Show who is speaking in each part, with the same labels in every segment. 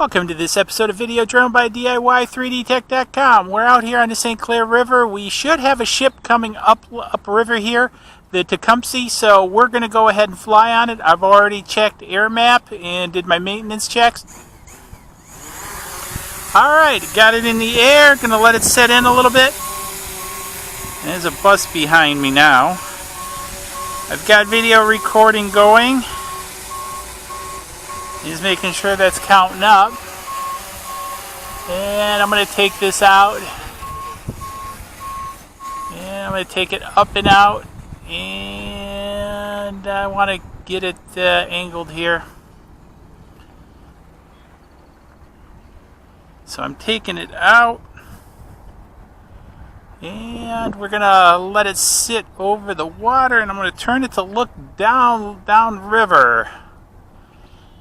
Speaker 1: Welcome to this episode of Video Drone by DIY3DTech.com. We're out here on the St Clair River. We should have a ship coming upriver here, the Tecumseh, so we're going to go ahead and fly on it. I've already checked air map and did my maintenance checks. Alright, got it in the air. Going to let it set in a little bit. There's a bus behind me now. I've got video recording going. Just making sure that's counting up. And I'm going to take this out. And I'm going to take it up and out. And I want to get it angled here. So I'm taking it out. And we're going to let it sit over the water. And I'm going to turn it to look down river.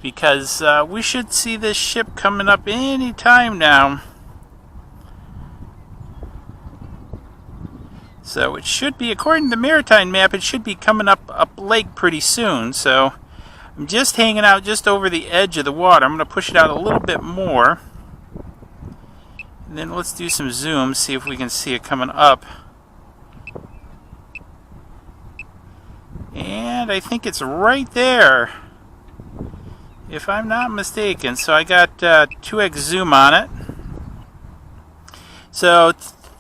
Speaker 1: Because we should see this ship coming up any time now. So it should be, according to the maritime map, it should be coming up lake pretty soon. So I'm just hanging out just over the edge of the water. I'm going to push it out a little bit more. And then let's do some zoom, see if we can see it coming up. And I think it's right there, if I'm not mistaken. So I got 2x zoom on it. So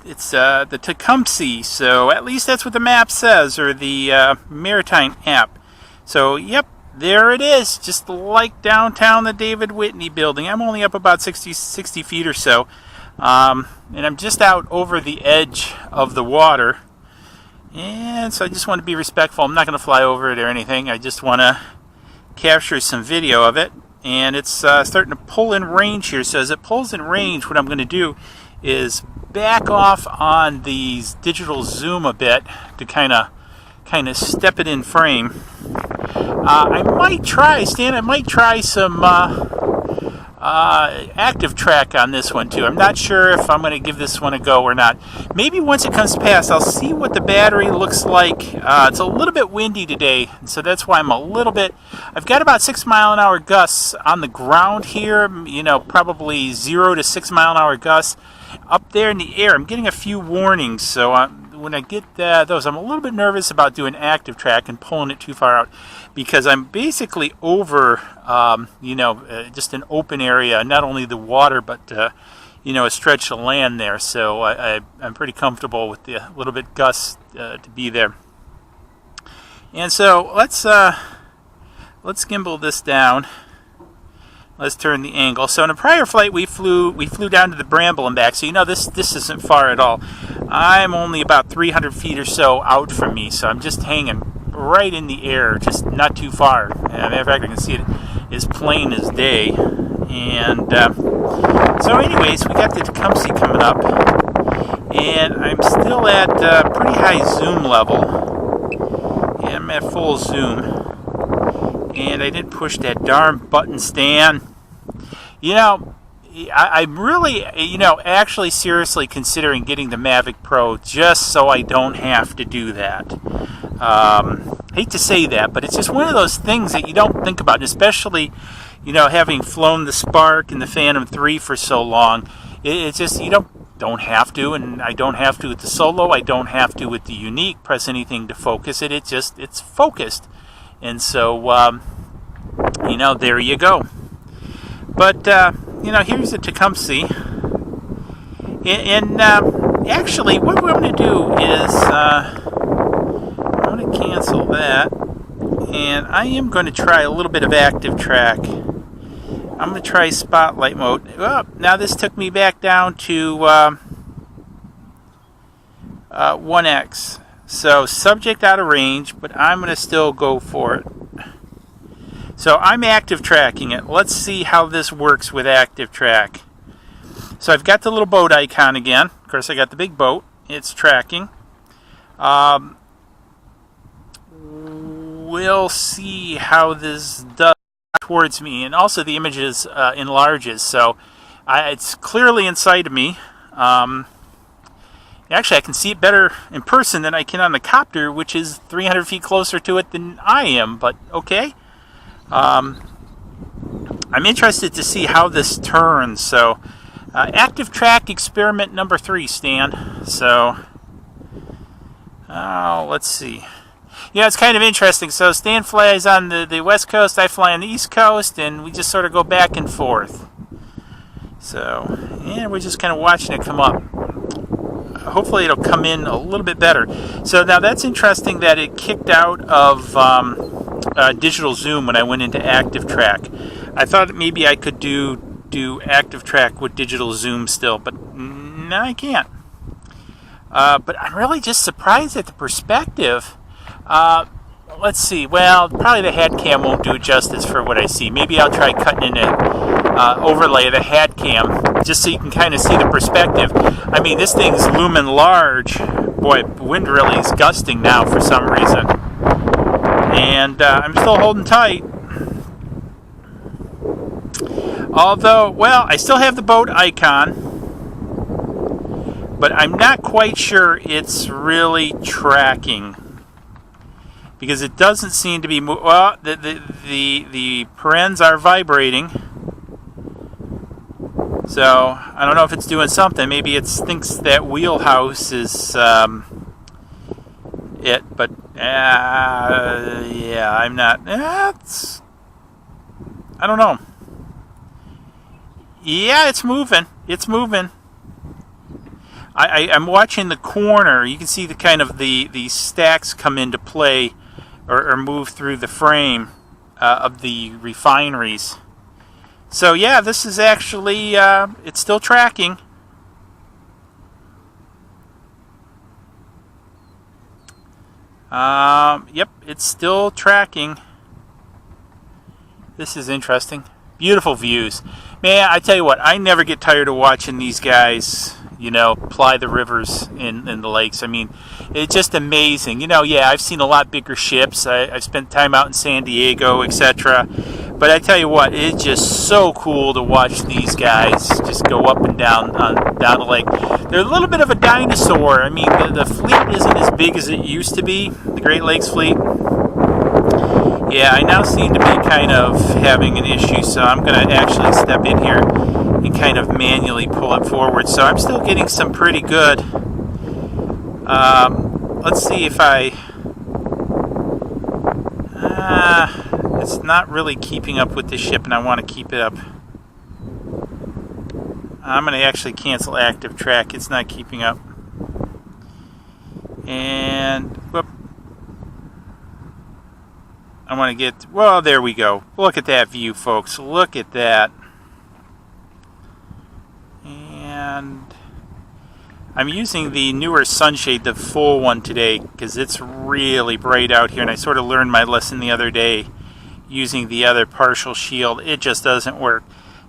Speaker 1: it's the Tecumseh. So at least that's what the map says, or the maritime app. So yep, there it is, just like downtown the David Whitney building. I'm only up about 60 feet or so. And I'm just out over the edge of the water. And so I just want to be respectful. I'm not going to fly over it or anything. I just want to capture some video of it, and it's starting to pull in range here. So as it pulls in range, what I'm going to do is back off on these digital zoom a bit to kind of step it in frame. I might try some active track on this one too. I'm not sure if I'm going to give this one a go or not. Maybe once it comes past, I'll see what the battery looks like. It's a little bit windy today, so that's why I'm a little bit. I've got about 6-mile-an-hour gusts on the ground here. You know, probably 0 to 6-mile-an-hour gusts. Up there in the air, I'm getting a few warnings. So when I get those, I'm a little bit nervous about doing active track and pulling it too far out, because I'm basically over, just an open area, not only the water, but, a stretch of land there. So I'm pretty comfortable with the little bit gust to be there. And so let's gimbal this down. Let's turn the angle. So in a prior flight, we flew down to the Bramble and back. So this isn't far at all. I'm only about 300 feet or so out from me, so I'm just hanging right in the air, just not too far. Matter of fact, I can see it as plain as day. And so anyways, we got the Tecumseh coming up, and I'm still at pretty high zoom level. Yeah, I'm at full zoom, and I didn't push that darn button stand. I'm really, actually seriously considering getting the Mavic Pro just so I don't have to do that. Hate to say that, but it's just one of those things that you don't think about, especially, having flown the Spark and the Phantom 3 for so long. It's just, you don't have to, and I don't have to with the Solo. I don't have to with the Unique press anything to focus it. It's focused. And so, there you go. But, here's the Tecumseh. And actually, what we're going to do is, I'm going to cancel that. And I am going to try a little bit of active track. I'm going to try spotlight mode. Oh, now this took me back down to 1x. So subject out of range, but I'm going to still go for it. So I'm active tracking it. Let's see how this works with active track. So I've got the little boat icon again. Of course, I got the big boat. It's tracking. We'll see how this does towards me. And also the images enlarges. So it's clearly inside of me. Actually, I can see it better in person than I can on the copter, which is 300 feet closer to it than I am. But okay. I'm interested to see how this turns. So, active track experiment number 3, Stan. So, let's see. Yeah, it's kind of interesting. So Stan flies on the West Coast, I fly on the East Coast, and we just sort of go back and forth. So, yeah, we're just kind of watching it come up. Hopefully it'll come in a little bit better. So now that's interesting that it kicked out of digital zoom when I went into active track. I thought maybe I could do active track with digital zoom still, but no, I can't. But I'm really just surprised at the perspective. Let's see. Well, probably the head cam won't do it justice for what I see. Maybe I'll try cutting in an overlay of the head cam just so you can kind of see the perspective. I mean, this thing's looming large. Boy, wind really is gusting now for some reason. And I'm still holding tight. Although, well, I still have the boat icon, but I'm not quite sure it's really tracking. Because it doesn't seem to be well, the parens are vibrating. So I don't know if it's doing something. Maybe it thinks that wheelhouse is it. But yeah, I'm not. I don't know. Yeah, it's moving. It's moving. I'm watching the corner. You can see the kind of the stacks come into play. Or move through the frame of the refineries. So yeah, this is actually, it's still tracking. Yep, it's still tracking. This is interesting. Beautiful views. Man, I tell you what, I never get tired of watching these guys, ply the rivers in the lakes. I mean, it's just amazing. Yeah, I've seen a lot bigger ships. I've spent time out in San Diego, etc. But I tell you what, it's just so cool to watch these guys just go up and down the lake. They're a little bit of a dinosaur. I mean, the fleet isn't as big as it used to be, the Great Lakes fleet. Yeah, I now seem to be kind of having an issue, so I'm going to actually step in here and kind of manually pull it forward. So I'm still getting some pretty good. Let's see if it's not really keeping up with the ship, and I want to keep it up. I'm going to actually cancel active track. It's not keeping up. And, whoop. I want to get, well, there we go. Look at that view, folks. Look at that. And I'm using the newer sunshade, the full one today, because it's really bright out here, and I sort of learned my lesson the other day using the other partial shield. It just doesn't work.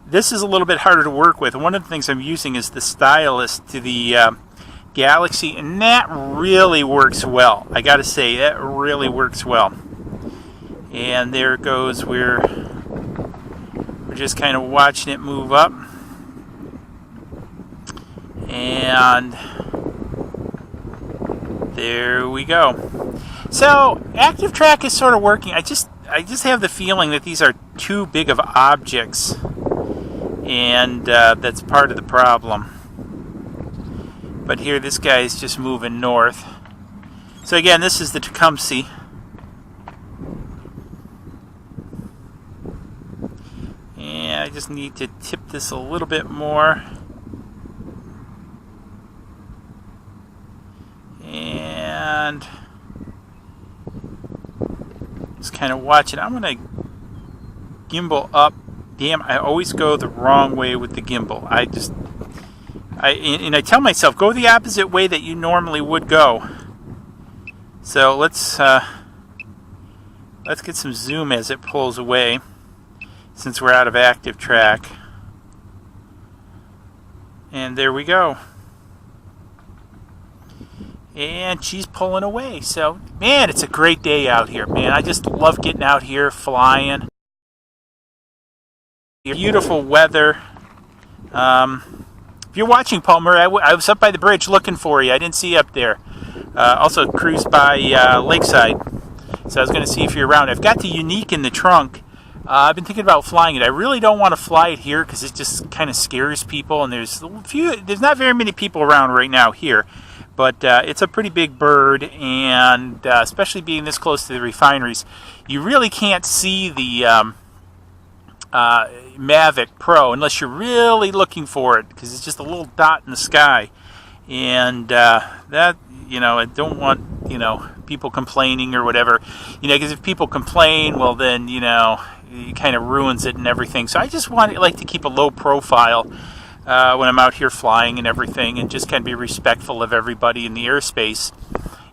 Speaker 1: This is a little bit harder to work with. One of the things I'm using is the stylus to the Galaxy, and that really works well. I gotta say, that really works well. And there it goes. We're just kind of watching it move up. And there we go. So active track is sort of working. I just have the feeling that these are too big of objects, and that's part of the problem. But here, this guy is just moving north. So again, this is the Tecumseh. And I just need to tip this a little bit more. And just kind of watch it. I'm going to gimbal up. Damn, I always go the wrong way with the gimbal. I tell myself, go the opposite way that you normally would go. So let's get some zoom as it pulls away, since we're out of active track. And there we go. And she's pulling away. So, man, it's a great day out here, man. I just love getting out here, flying. Beautiful weather. If you're watching, Palmer, I was up by the bridge looking for you. I didn't see you up there. Also cruised by Lakeside. So I was going to see if you're around. I've got the Unique in the trunk. I've been thinking about flying it. I really don't want to fly it here because it just kind of scares people, and there's not very many people around right now here. But it's a pretty big bird, and especially being this close to the refineries, you really can't see the Mavic Pro unless you're really looking for it, because it's just a little dot in the sky. And that, I don't want, people complaining or whatever, because if people complain, well then, it kind of ruins it and everything. So I just like to keep a low profile when I'm out here flying and everything, and just kind of be respectful of everybody in the airspace,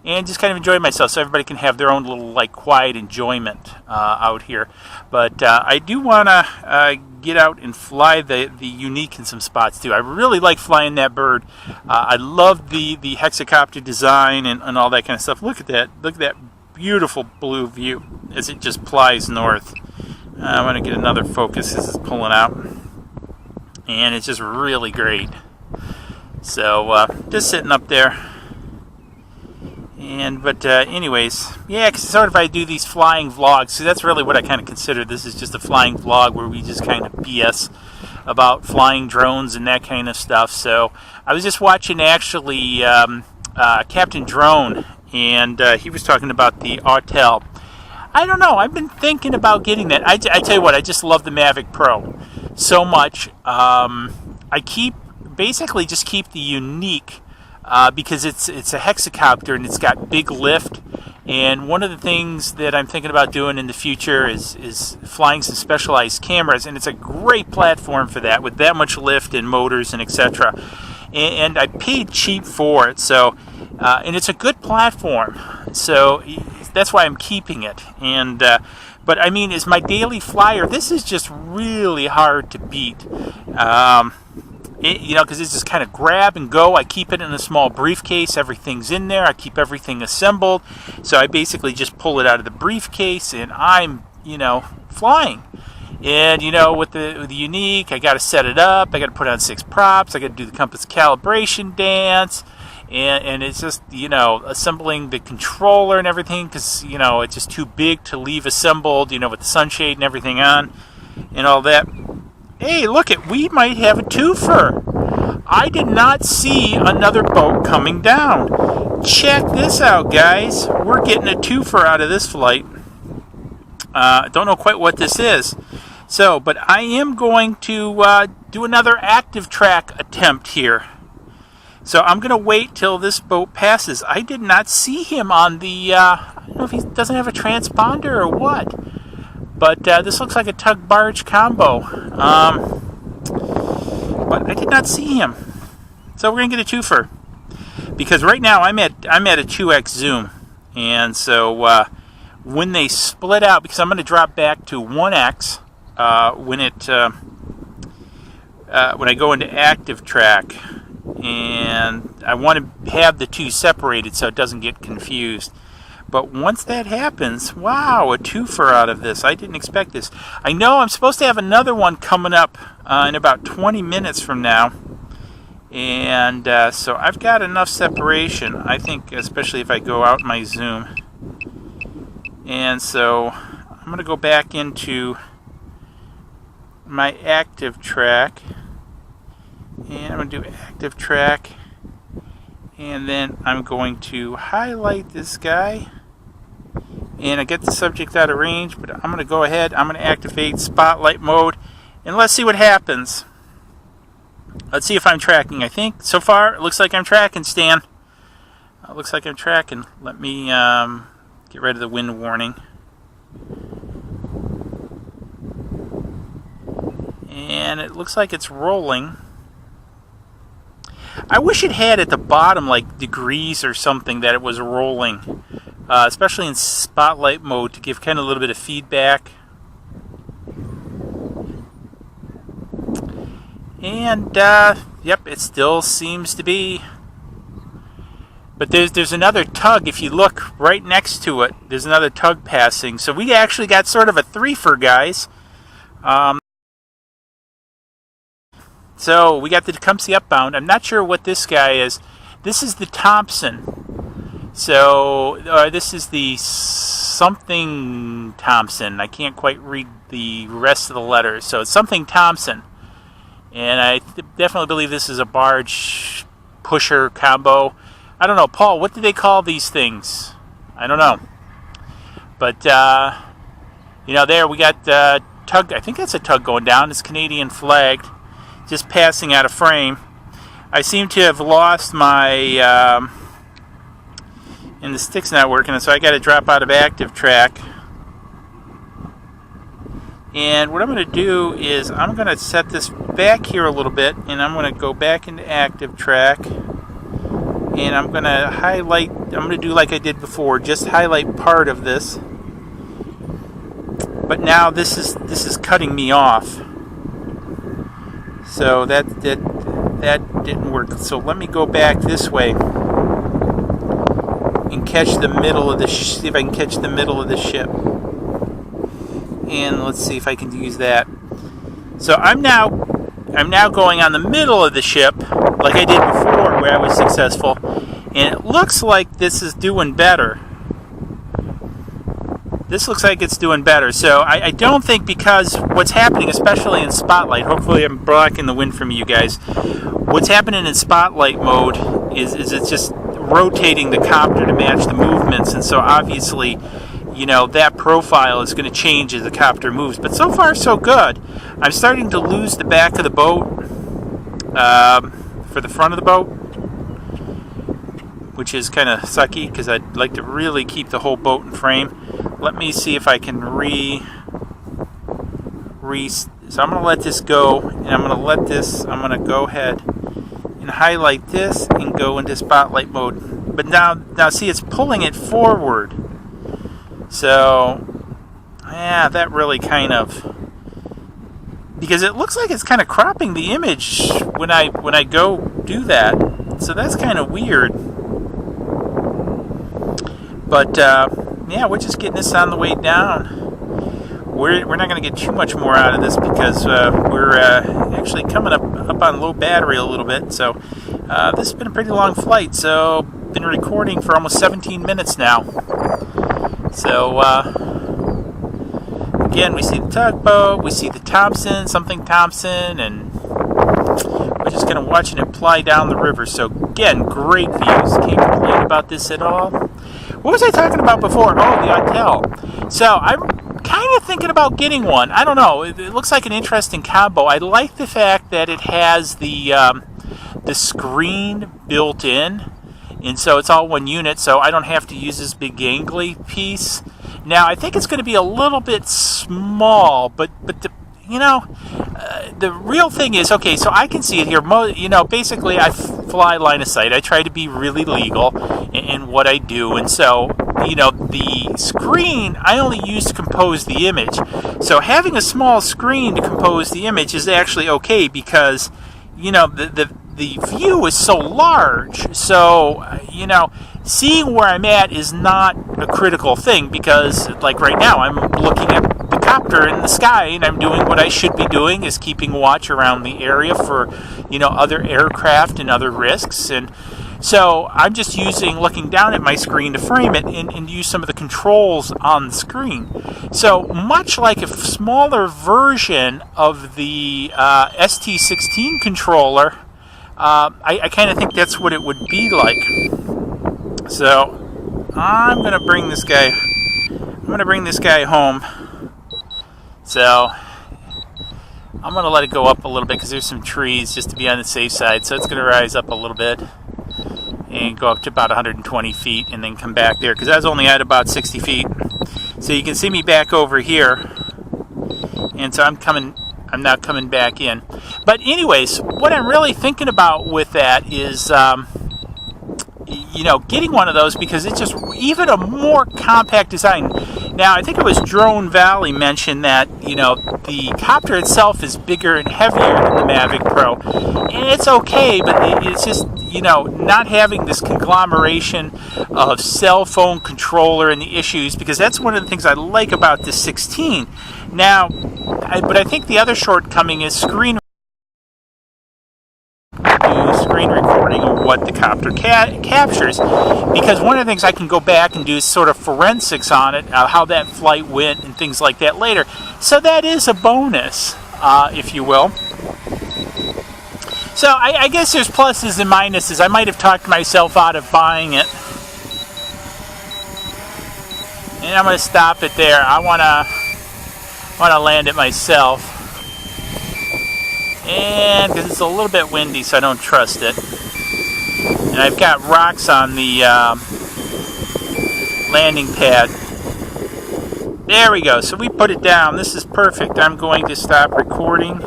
Speaker 1: and just kind of enjoy myself so everybody can have their own little quiet enjoyment out here. But I do want to get out and fly the Unique in some spots too. I really like flying that bird. I love the hexacopter design and all that kind of stuff. Look at that beautiful blue view as it just plies north. I want to get another focus as it's pulling out, and it's just really great. So just sitting up there. But anyways, yeah, because sort of I do these flying vlogs, so that's really what I kind of consider. This is just a flying vlog where we just kind of BS about flying drones and that kind of stuff. So I was just watching actually Captain Drone, and he was talking about the Autel. I don't know, I've been thinking about getting that. I tell you what, I just love the Mavic Pro so much. I basically just keep the Unique because it's a hexacopter and it's got big lift. And one of the things that I'm thinking about doing in the future is flying some specialized cameras, and it's a great platform for that with that much lift and motors and etc. And I paid cheap for it, so and it's a good platform, so that's why I'm keeping it. And but I mean, as my daily flyer, this is just really hard to beat. Because it's just kind of grab and go. I keep it in a small briefcase. Everything's in there. I keep everything assembled. So I basically just pull it out of the briefcase, and I'm, flying. And, with the Unique, I got to set it up. I got to put on 6 props. I got to do the compass calibration dance. And it's just, assembling the controller and everything, because, it's just too big to leave assembled, with the sunshade and everything on and all that. Hey, look it, we might have a twofer. I did not see another boat coming down. Check this out, guys. We're getting a twofer out of this flight. Don't know quite what this is. So, but I am going to do another active track attempt here. So I'm going to wait till this boat passes. I did not see him on the, I don't know if he doesn't have a transponder or what. But this looks like a tug-barge combo. But I did not see him. So we're going to get a twofer. Because right now I'm at a 2x zoom. And so when they split out, because I'm going to drop back to 1x when I go into active track. And I want to have the two separated so it doesn't get confused. But once that happens, wow, a twofer out of this. I didn't expect this. I know I'm supposed to have another one coming up in about 20 minutes from now. And so I've got enough separation, I think, especially if I go out my zoom. And so I'm going to go back into my active track. And I'm going to do active track. And then I'm going to highlight this guy. And I get the subject out of range, but I'm going to go ahead. I'm going to activate spotlight mode. And let's see what happens. Let's see if I'm tracking. I think so far it looks like I'm tracking, Stan. It looks like I'm tracking. Let me get rid of the wind warning. And it looks like it's rolling. I wish it had at the bottom like degrees or something that it was rolling, especially in spotlight mode to give kind of a little bit of feedback. And yep, it still seems to be. But there's another tug. If you look right next to it, there's another tug passing. So we actually got sort of a threefer, guys. So we got the Tecumseh Upbound. I'm not sure what this guy is. This is the Thompson. So this is the something Thompson. I can't quite read the rest of the letters. So it's something Thompson. And I definitely believe this is a barge pusher combo. I don't know, Paul, what do they call these things? I don't know. But, there we got tug. I think that's a tug going down. It's Canadian flagged. Just passing out of frame. I seem to have lost my... and the stick's not working, so I got to drop out of active track. And what I'm going to do is I'm going to set this back here a little bit, and I'm going to go back into active track, and I'm going to highlight. I'm going to do like I did before, just highlight part of this. But now this is cutting me off, so that didn't work. So let me go back this way and catch the middle of the see if I can catch the middle of the ship. And let's see if I can use that. So I'm now going on the middle of the ship like I did before where I was successful, and it looks like this is doing better. This looks like it's doing better. So I don't think, because what's happening, especially in spotlight, hopefully I'm blocking the wind from you guys, what's happening in spotlight mode is it's just rotating the copter to match the movements, and so obviously, that profile is going to change as the copter moves. But so far, so good. I'm starting to lose the back of the boat for the front of the boat, which is kind of sucky because I'd like to really keep the whole boat in frame. Let me see if I can so I'm going to let this go, and I'm going to go ahead and highlight this and go into spotlight mode. But now see, it's pulling it forward. So, yeah, that really kind of, because it looks like it's kind of cropping the image when I go do that. So that's kind of weird. But yeah, we're just getting this on the way down. We're not going to get too much more out of this because we're actually coming up on low battery a little bit. So this has been a pretty long flight. So been recording for almost 17 minutes now. So again, we see the tugboat, we see the Thompson, something Thompson, and we're just kind of watching it ply down the river. So again, great views. Can't complain about this at all. What was I talking about before? Oh, the Autel. So I'm kind of thinking about getting one. I don't know. It looks like an interesting combo. I like the fact that it has the screen built in, and so it's all one unit, so I don't have to use this big gangly piece. Now, I think it's going to be a little bit small, but the real thing is, okay, so I can see it here. Basically, I fly line of sight. I try to be really legal in what I do, and so, the screen I only use to compose the image. So having a small screen to compose the image is actually okay because, the view is so large. So, seeing where I'm at is not a critical thing because, like right now, I'm looking at the copter in the sky and I'm doing what I should be doing, is keeping watch around the area for, other aircraft and other risks. And so I'm just looking down at my screen to frame it and use some of the controls on the screen. So much like a smaller version of the ST16 controller, I kind of think that's what it would be like. So I'm going to bring this guy home. So I'm going to let it go up a little bit because there's some trees just to be on the safe side. So it's going to rise up a little bit and go up to about 120 feet and then come back there because I was only at about 60 feet. So you can see me back over here. And so I'm now coming back in. But anyways, what I'm really thinking about with that is, getting one of those because it's just even a more compact design. Now, I think it was Drone Valley mentioned that, the copter itself is bigger and heavier than the Mavic Pro. And it's okay, but it's just, not having this conglomeration of cell phone controller and the issues, because that's one of the things I like about the 16. Now, but I think the other shortcoming is screen recording what the copter captures, because one of the things I can go back and do is sort of forensics on it, how that flight went and things like that later. So that is a bonus, if you will. So I guess there's pluses and minuses. I might have talked myself out of buying it. And I'm going to stop it there. I want to land it myself. And because it's a little bit windy, so I don't trust it. And I've got rocks on the landing pad. There we go. So we put it down. This is perfect. I'm going to stop recording.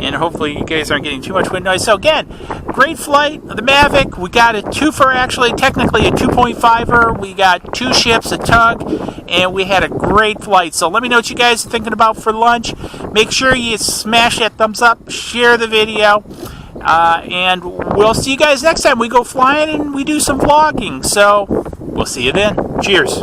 Speaker 1: And hopefully you guys aren't getting too much wind noise. So again, great flight of the Mavic. We got a twofer, actually, technically a 2.5er. We got 2 ships, a tug, and we had a great flight. So let me know what you guys are thinking about for lunch. Make sure you smash that thumbs up, share the video, and we'll see you guys next time we go flying and we do some vlogging. So we'll see you then. Cheers.